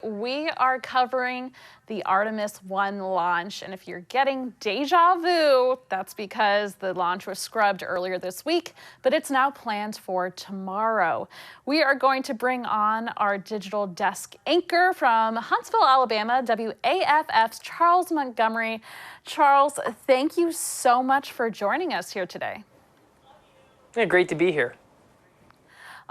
we are covering the Artemis 1 launch. And if you're getting deja vu, that's because the launch was scrubbed earlier this week, but it's now planned for tomorrow. We are going to bring on our digital desk anchor from Huntsville, Alabama, WAFF's Charles Montgomery. Charles, thank you so much for joining us here today. Yeah, great to be here.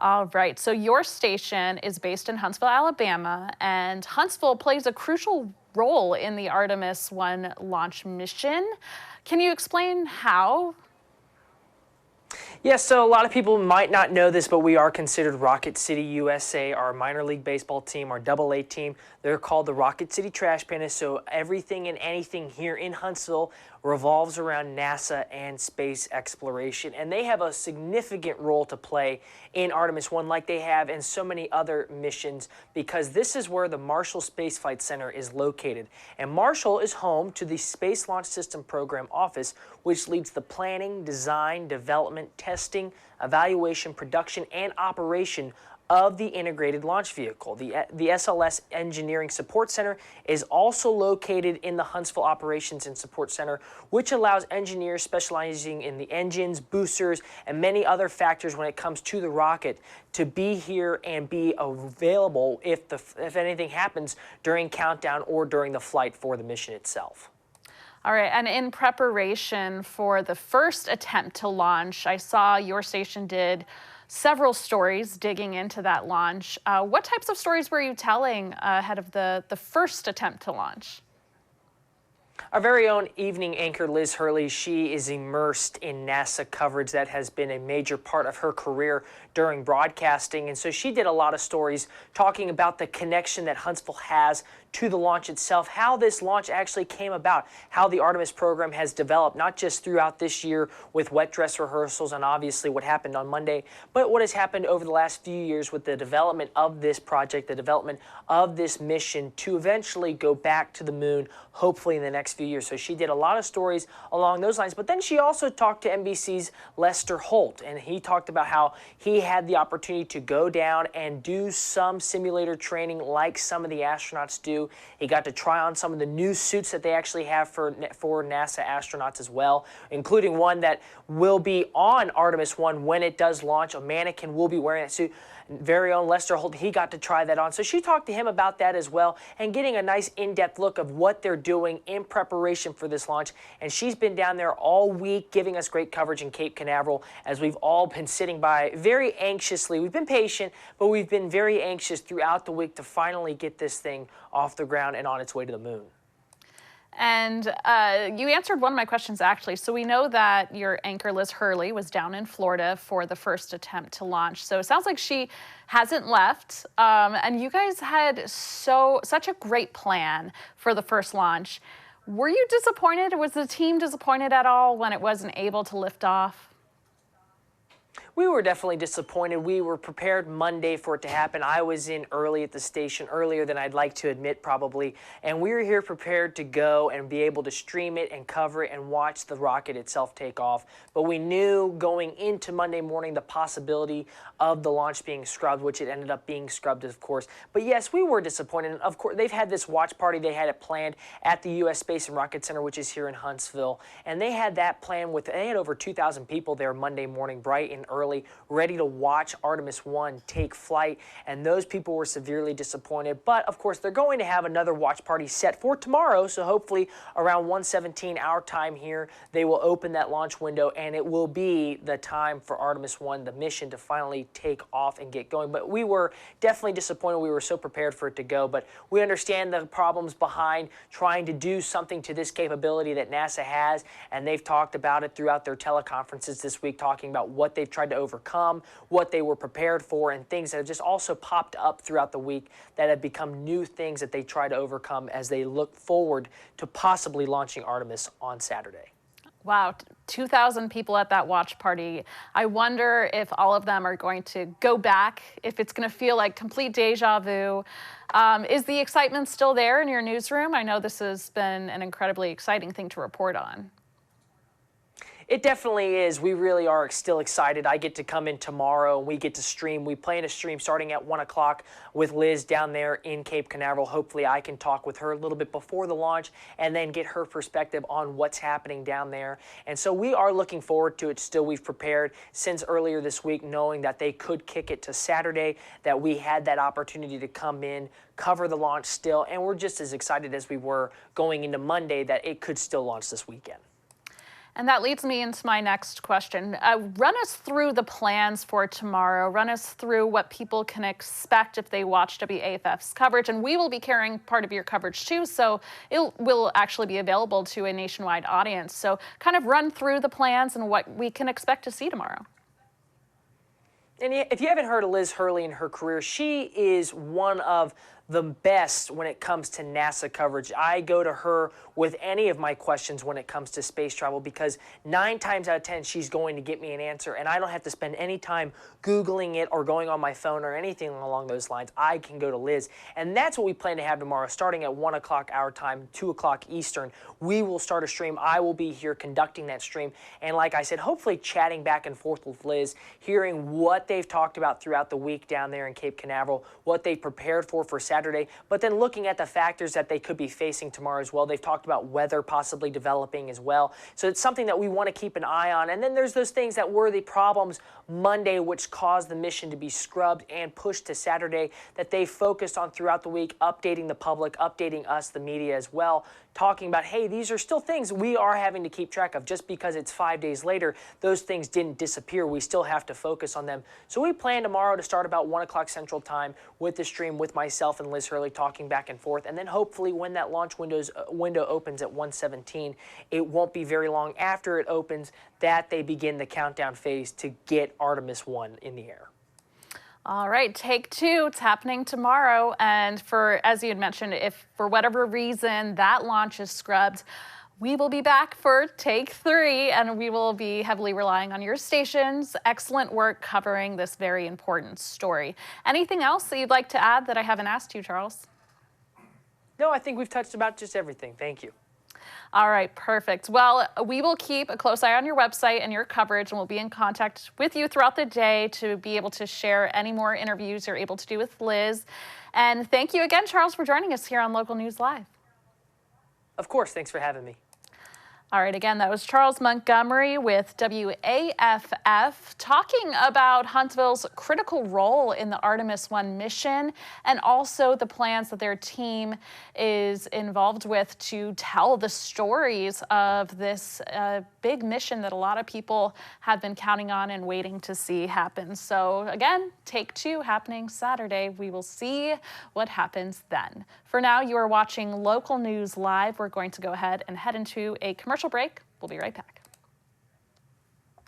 All right, so your station is based in Huntsville, Alabama, and Huntsville plays a crucial role in the Artemis 1 launch mission. Can you explain how? Yes, so a lot of people might not know this, but we are considered Rocket City USA, our minor league baseball team, our AA team. They're called the Rocket City Trash Pandas, so everything and anything here in Huntsville revolves around NASA and space exploration. And they have a significant role to play in Artemis 1 like they have in so many other missions, because this is where the Marshall Space Flight Center is located. And Marshall is home to the Space Launch System Program Office, which leads the planning, design, development, testing, evaluation, production, and operation of the integrated launch vehicle. The SLS Engineering Support Center is also located in the Huntsville Operations and Support Center, which allows engineers specializing in the engines, boosters, and many other factors when it comes to the rocket to be here and be available if anything happens during countdown or during the flight for the mission itself. All right, and in preparation for the first attempt to launch, I saw your station did several stories digging into that launch. What types of stories were you telling ahead of the first attempt to launch? Our very own evening anchor, Liz Hurley, she is immersed in NASA coverage. That has been a major part of her career during broadcasting. And so she did a lot of stories talking about the connection that Huntsville has to the launch itself, how this launch actually came about, how the Artemis program has developed, not just throughout this year with wet dress rehearsals and obviously what happened on Monday, but what has happened over the last few years with the development of this project, the development of this mission to eventually go back to the moon, hopefully in the next few years. So she did a lot of stories along those lines, but then she also talked to NBC's Lester Holt, and he talked about how he had the opportunity to go down and do some simulator training like some of the astronauts do. He got to try on some of the new suits that they actually have for NASA astronauts as well, including one that will be on Artemis 1 when it does launch. A mannequin will be wearing that suit. Very own Lester Holt, he got to try that on. So she talked to him about that as well and getting a nice in-depth look of what they're doing in preparation for this launch. And she's been down there all week giving us great coverage in Cape Canaveral as we've all been sitting by very anxiously. We've been patient, but we've been very anxious throughout the week to finally get this thing off the ground and on its way to the moon. And you answered one of my questions, actually. So we know that your anchor, Liz Hurley, was down in Florida for the first attempt to launch. So it sounds like she hasn't left. And you guys had such a great plan for the first launch. Were you disappointed? Was the team disappointed at all when it wasn't able to lift off? We were definitely disappointed. We were prepared Monday for it to happen. I was in early at the station, earlier than I'd like to admit probably, and we were here prepared to go and be able to stream it and cover it and watch the rocket itself take off. But we knew going into Monday morning the possibility of the launch being scrubbed, which it ended up being scrubbed, of course. But yes, we were disappointed. And of course, they've had this watch party. They had it planned at the U.S. Space and Rocket Center, which is here in Huntsville. And they had that planned they had over 2,000 people there Monday morning, bright and early, ready to watch Artemis 1 take flight, and those people were severely disappointed. But of course, they're going to have another watch party set for tomorrow, so hopefully around 1:17 our time here, they will open that launch window, and it will be the time for Artemis 1, the mission, to finally take off and get going. But we were definitely disappointed. We were so prepared for it to go, but we understand the problems behind trying to do something to this capability that NASA has, and they've talked about it throughout their teleconferences this week, talking about what they've tried to overcome, what they were prepared for, and things that have just also popped up throughout the week that have become new things that they try to overcome as they look forward to possibly launching Artemis on Saturday. Wow, 2,000 people at that watch party. I wonder if all of them are going to go back, if it's going to feel like complete deja vu. Is the excitement still there in your newsroom? I know this has been an incredibly exciting thing to report on. It definitely is. We really are still excited. I get to come in tomorrow and we get to stream. We plan to stream starting at 1 o'clock with Liz down there in Cape Canaveral. Hopefully I can talk with her a little bit before the launch and then get her perspective on what's happening down there. And so we are looking forward to it still. We've prepared since earlier this week, knowing that they could kick it to Saturday, that we had that opportunity to come in, cover the launch still, and we're just as excited as we were going into Monday that it could still launch this weekend. And that leads me into my next question. Run us through the plans for tomorrow. Run us through what people can expect if they watch WAFF's coverage. And we will be carrying part of your coverage too, so it will actually be available to a nationwide audience. So kind of run through the plans and what we can expect to see tomorrow. And if you haven't heard of Liz Hurley and her career, she is one of the best when it comes to NASA coverage. I go to her with any of my questions when it comes to space travel because 9 times out of 10 she's going to get me an answer, and I don't have to spend any time Googling it or going on my phone or anything along those lines. I can go to Liz, and that's what we plan to have tomorrow starting at 1 o'clock our time, 2 o'clock Eastern. We will start a stream. I will be here conducting that stream, and like I said, hopefully chatting back and forth with Liz, hearing what they've talked about throughout the week down there in Cape Canaveral, what they prepared for Saturday, but then looking at the factors that they could be facing tomorrow as well. They've talked about weather possibly developing as well. So it's something that we want to keep an eye on. And then there's those things that were the problems Monday, which caused the mission to be scrubbed and pushed to Saturday, that they focused on throughout the week, updating the public, updating us, the media as well, talking about, hey, these are still things we are having to keep track of. Just because it's 5 days later, those things didn't disappear. We still have to focus on them. So we plan tomorrow to start about 1 o'clock Central Time with the stream with myself and Liz Hurley talking back and forth. And then hopefully when that launch window opens at 1:17, it won't be very long after it opens that they begin the countdown phase to get Artemis 1 in the air. All right, take 2. It's happening tomorrow. And as you had mentioned, if for whatever reason that launch is scrubbed, we will be back for take 3, and we will be heavily relying on your station's excellent work covering this very important story. Anything else that you'd like to add that I haven't asked you, Charles? No, I think we've touched about just everything. Thank you. All right, perfect. Well, we will keep a close eye on your website and your coverage, and we'll be in contact with you throughout the day to be able to share any more interviews you're able to do with Liz. And thank you again, Charles, for joining us here on Local News Live. Of course, thanks for having me. All right, again, that was Charles Montgomery with WAFF talking about Huntsville's critical role in the Artemis 1 mission and also the plans that their team is involved with to tell the stories of this big mission that a lot of people have been counting on and waiting to see happen. So again, take 2 happening Saturday. We will see what happens then. For now, you are watching Local News Live. We're going to go ahead and head into a commercial break. We'll be right back.